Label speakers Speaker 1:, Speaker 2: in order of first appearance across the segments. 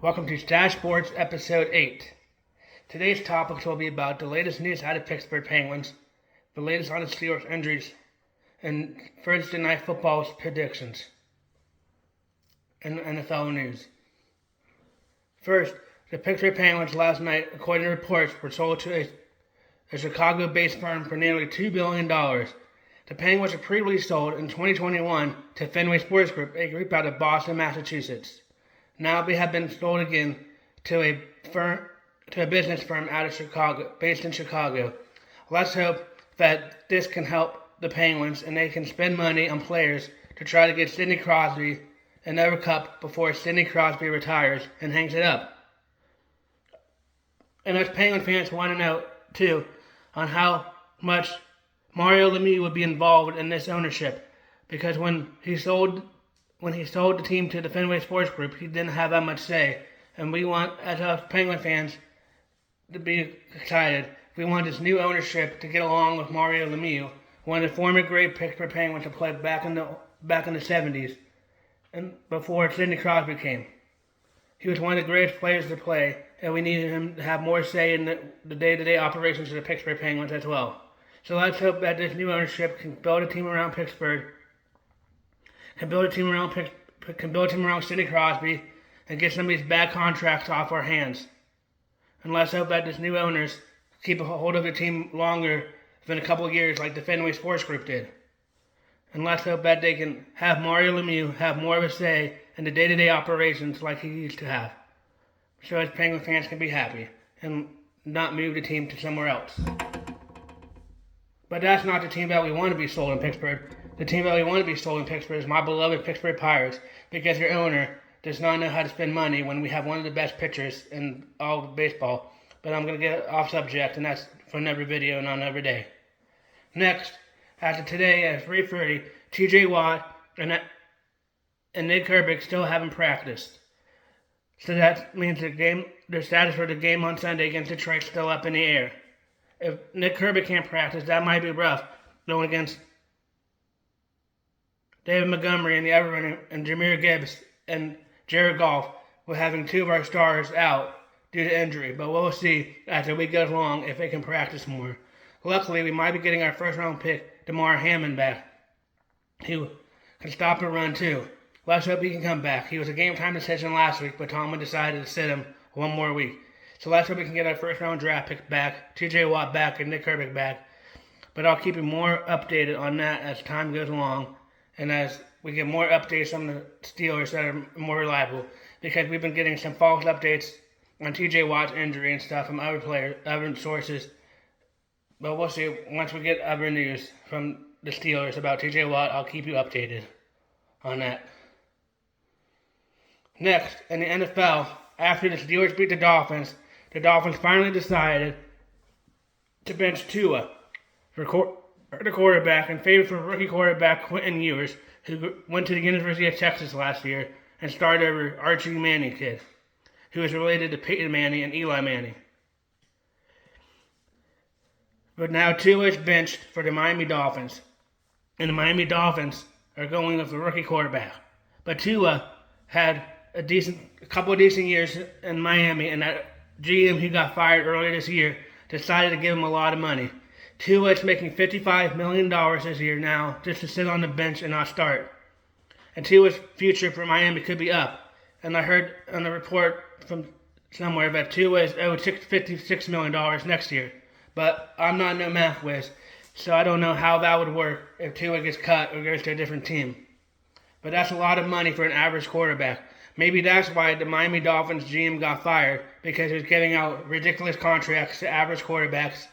Speaker 1: Welcome to Stache Sports Episode 8. Today's topics will be about the latest news out of Pittsburgh Penguins, the latest on the Steelers injuries, and Thursday Night Football's predictions, and NFL news. First, the Pittsburgh Penguins last night, according to reports, were sold to a Chicago-based firm for nearly $2 billion. The Penguins were previously sold in 2021 to Fenway Sports Group, a group out of Boston, Massachusetts. Now they have been sold again to a business firm out of Chicago, based in Chicago. Let's hope that this can help the Penguins and they can spend money on players to try to get Sidney Crosby another cup before Sidney Crosby retires and hangs it up. And us Penguin fans want to know too on how much Mario Lemieux would be involved in this ownership, because when he sold the team to the Fenway Sports Group, he didn't have that much say. And we want, as us Penguin fans, to be excited. We want this new ownership to get along with Mario Lemieux, one of the former great Pittsburgh Penguins to play back in the 70s, and before Sidney Crosby came. He was one of the greatest players to play, and we needed him to have more say in the day-to-day operations of the Pittsburgh Penguins as well. So let's hope that this new ownership can build a team around Pittsburgh, can build a team around Sidney Crosby, and get some of these bad contracts off our hands. And let's hope that this new owners keep a hold of the team longer than a couple of years like the Fenway Sports Group did. And let's hope that they can have Mario Lemieux have more of a say in the day-to-day operations like he used to have, so as Penguin fans can be happy and not move the team to somewhere else. But that's not the team that we want to be sold in Pittsburgh. The team that we want to be sold in Pittsburgh is my beloved Pittsburgh Pirates, because their owner does not know how to spend money when we have one of the best pitchers in all of baseball. But I'm going to get off subject, and that's for another video and on another day. Next, after today at 3:30, T.J. Watt and Nick Herbig still haven't practiced. So that means their status for the game on Sunday against Detroit is still up in the air. If Nick Herbig can't practice, that might be rough, going against David Montgomery and the Everett and Jahmyr Gibbs and Jared Goff, with having two of our stars out due to injury. But we'll see as the week goes along if they can practice more. Luckily, we might be getting our first-round pick, Damar Hamlin, back. He can stop and run too. Let's hope he can come back. He was a game-time decision last week, but Tomlin decided to sit him one more week. So let's hope we can get our first-round draft pick back, T.J. Watt back, and Nick Herbig back. But I'll keep you more updated on that as time goes along, and as we get more updates on the Steelers that are more reliable, because we've been getting some false updates on T.J. Watt's injury and stuff from other sources. But we'll see. Once we get other news from the Steelers about T.J. Watt, I'll keep you updated on that. Next, in the NFL, after the Steelers beat the Dolphins finally decided to bench Tua for the quarterback in favor for rookie quarterback Quentin Ewers, who went to the University of Texas last year and started over Archie Manning kid, who is related to Peyton Manning and Eli Manning. But now Tua is benched for the Miami Dolphins, and the Miami Dolphins are going with a rookie quarterback. But Tua had a couple of decent years in Miami, and that GM who got fired earlier this year decided to give him a lot of money. Tua is making $55 million this year now just to sit on the bench and not start. And Tua's future for Miami could be up. And I heard on a report from somewhere that Tua is owed $56 million next year. But I'm not no math whiz, so I don't know how that would work if Tua gets cut or goes to a different team. But that's a lot of money for an average quarterback. Maybe that's why the Miami Dolphins GM got fired, because he was giving out ridiculous contracts to average quarterbacks.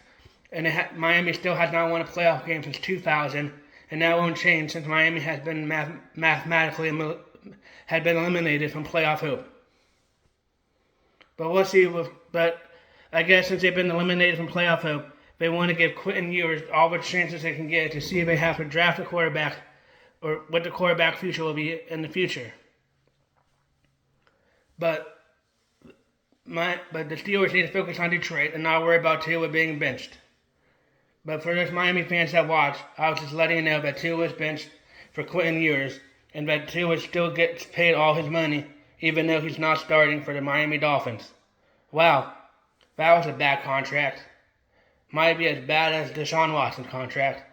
Speaker 1: And Miami still has not won a playoff game since 2000, and that won't change since Miami has been mathematically eliminated from playoff hope. But we'll see. But I guess since they've been eliminated from playoff hope, they want to give Quentin Ewers all the chances they can get to see if they have to draft a quarterback or what the quarterback future will be in the future. But the Steelers need to focus on Detroit and not worry about Tua being benched. But for those Miami fans that watch, I was just letting you know that Tua was benched for Quentin Ewers, and that Tua still gets paid all his money even though he's not starting for the Miami Dolphins. Wow, that was a bad contract. Might be as bad as Deshaun Watson's contract.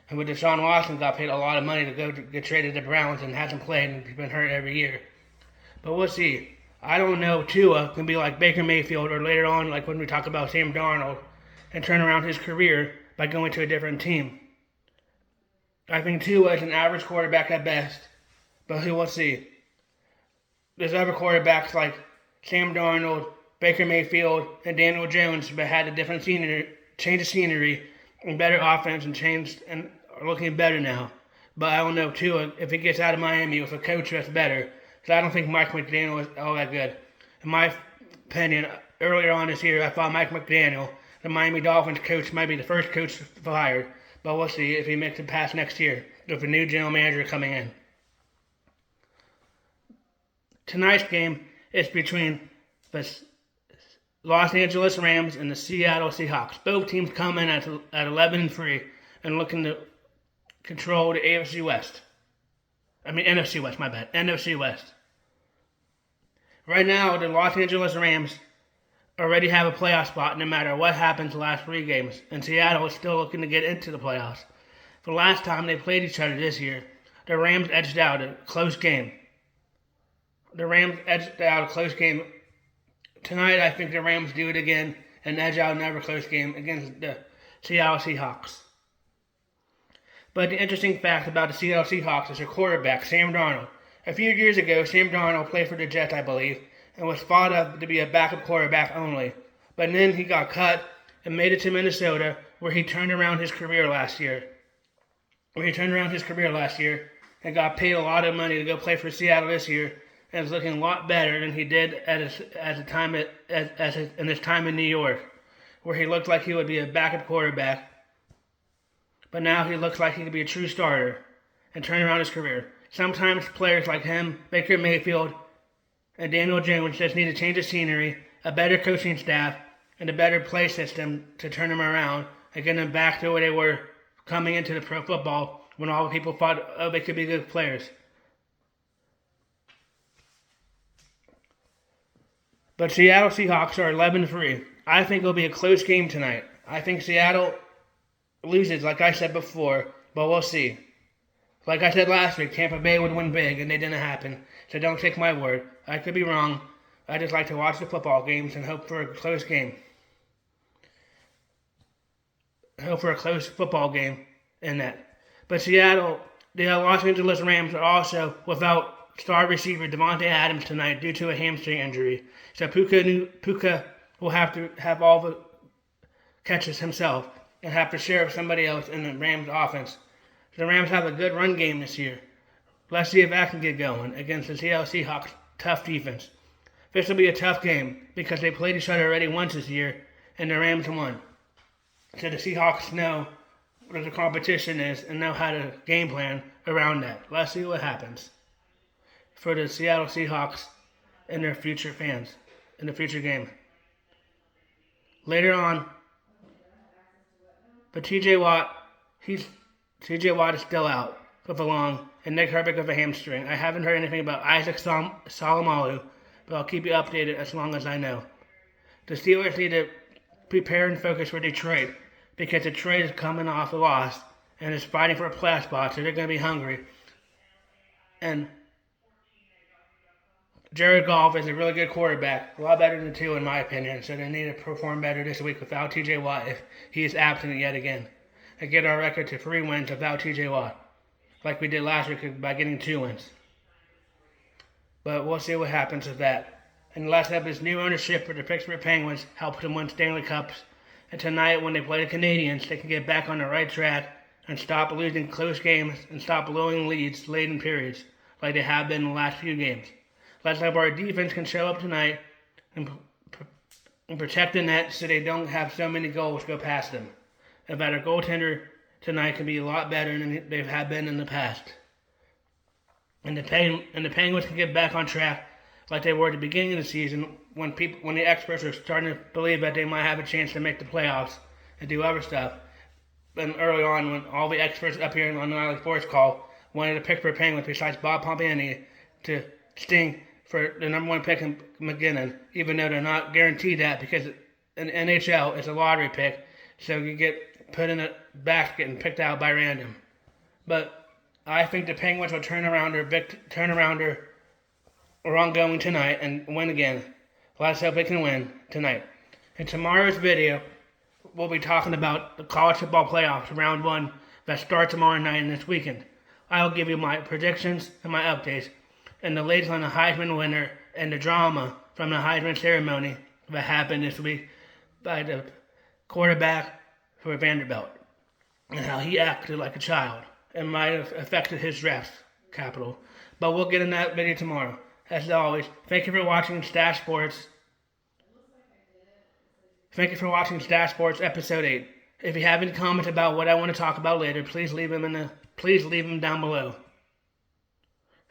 Speaker 1: And with Deshaun Watson got paid a lot of money to go to get traded to the Browns and hasn't played and he's been hurt every year. But we'll see. I don't know. Tua can be like Baker Mayfield or later on, like when we talk about Sam Darnold, and turn around his career by going to a different team. I think Tua is an average quarterback at best, but we'll see. There's other quarterbacks like Sam Darnold, Baker Mayfield, and Daniel Jones, but had a different scenery, change of scenery, and better offense, and are looking better now. But I don't know Tua if he gets out of Miami with a coach that's better. Because I don't think Mike McDaniel is all that good. In my opinion, earlier on this year, I thought Mike McDaniel, the Miami Dolphins coach, might be the first coach fired. But we'll see if he makes it past next year with a new general manager coming in. Tonight's game is between the Los Angeles Rams and the Seattle Seahawks. Both teams come in at 11-3 and looking to control the NFC West. NFC West, my bad. NFC West. Right now, the Los Angeles Rams already have a playoff spot no matter what happens the last 3 games. And Seattle is still looking to get into the playoffs. The last time they played each other this year, the Rams edged out a close game. Tonight, I think the Rams do it again and edge out another close game against the Seattle Seahawks. But the interesting fact about the Seattle Seahawks is their quarterback, Sam Darnold. A few years ago, Sam Darnold played for the Jets, I believe, and was thought of to be a backup quarterback only. But then he got cut and made it to Minnesota, where he turned around his career last year. And got paid a lot of money to go play for Seattle this year, and is looking a lot better than he did in his time in New York, where he looked like he would be a backup quarterback. But now he looks like he could be a true starter and turn around his career. Sometimes players like him, Baker Mayfield, and Daniel Jones just need to change the scenery, a better coaching staff, and a better play system to turn them around and get them back to where they were coming into the pro football when all the people thought, oh, they could be good players. But Seattle Seahawks are 11-3. I think it'll be a close game tonight. I think Seattle loses, like I said before, but we'll see. Like I said last week, Tampa Bay would win big, and it didn't happen. So don't take my word. I could be wrong. I just like to watch the football games and hope for a close game. Hope for a close football game in that. But Seattle, the Los Angeles Rams are also without star receiver Devontae Adams tonight due to a hamstring injury. So Puka will have to have all the catches himself and have to share with somebody else in the Rams offense. The Rams have a good run game this year. Let's see if that can get going against the Seattle Seahawks' tough defense. This will be a tough game because they played each other already once this year and the Rams won. So the Seahawks know what the competition is and know how to game plan around that. Let's see what happens for the Seattle Seahawks and their future fans in the future game. Later on, but TJ Watt is still out with a lung, and Nick Herbig with a hamstring. I haven't heard anything about Isaac Salomalu, but I'll keep you updated as long as I know. The Steelers need to prepare and focus for Detroit, because Detroit is coming off a loss and is fighting for a playoff spot, so they're going to be hungry. And Jared Goff is a really good quarterback, a lot better than Tua in my opinion, so they need to perform better this week without TJ Watt if he is absent yet again. And get our record to 3 wins without TJ Watt, like we did last week by getting 2 wins. But we'll see what happens with that. And last up is new ownership for the Pittsburgh Penguins helped them win Stanley Cups. And tonight, when they play the Canadiens, they can get back on the right track and stop losing close games and stop blowing leads late in periods like they have been in the last few games. Let's hope our defense can show up tonight and protect the net so they don't have so many goals go past them. And that our goaltender tonight can be a lot better than they have been in the past. And the Penguins can get back on track like they were at the beginning of the season when the experts are starting to believe that they might have a chance to make the playoffs and do other stuff. And early on, when all the experts up here on the Nightly Sports Call wanted to pick for Penguins besides Bob Pompani to sting for the number 1 pick in McGinnon, even though they're not guaranteed that because in NHL it's a lottery pick, so you get put in a basket and picked out by random. But I think the Penguins will turn around their ongoing tonight and win again. Let's hope they can win tonight. In tomorrow's video, we'll be talking about the college football playoffs, round 1, that starts tomorrow night and this weekend. I'll give you my predictions and my updates, and the latest on the Heisman winner and the drama from the Heisman ceremony that happened this week by the quarterback for Vanderbilt, and how he acted like a child and might have affected his draft capital. But we'll get in that video tomorrow. As always, thank you for watching Stache Sports. Thank you for watching Stache Sports Episode 8. If you have any comments about what I want to talk about later, please leave them down below.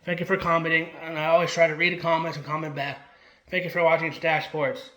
Speaker 1: Thank you for commenting, and I always try to read the comments and comment back. Thank you for watching Stache Sports.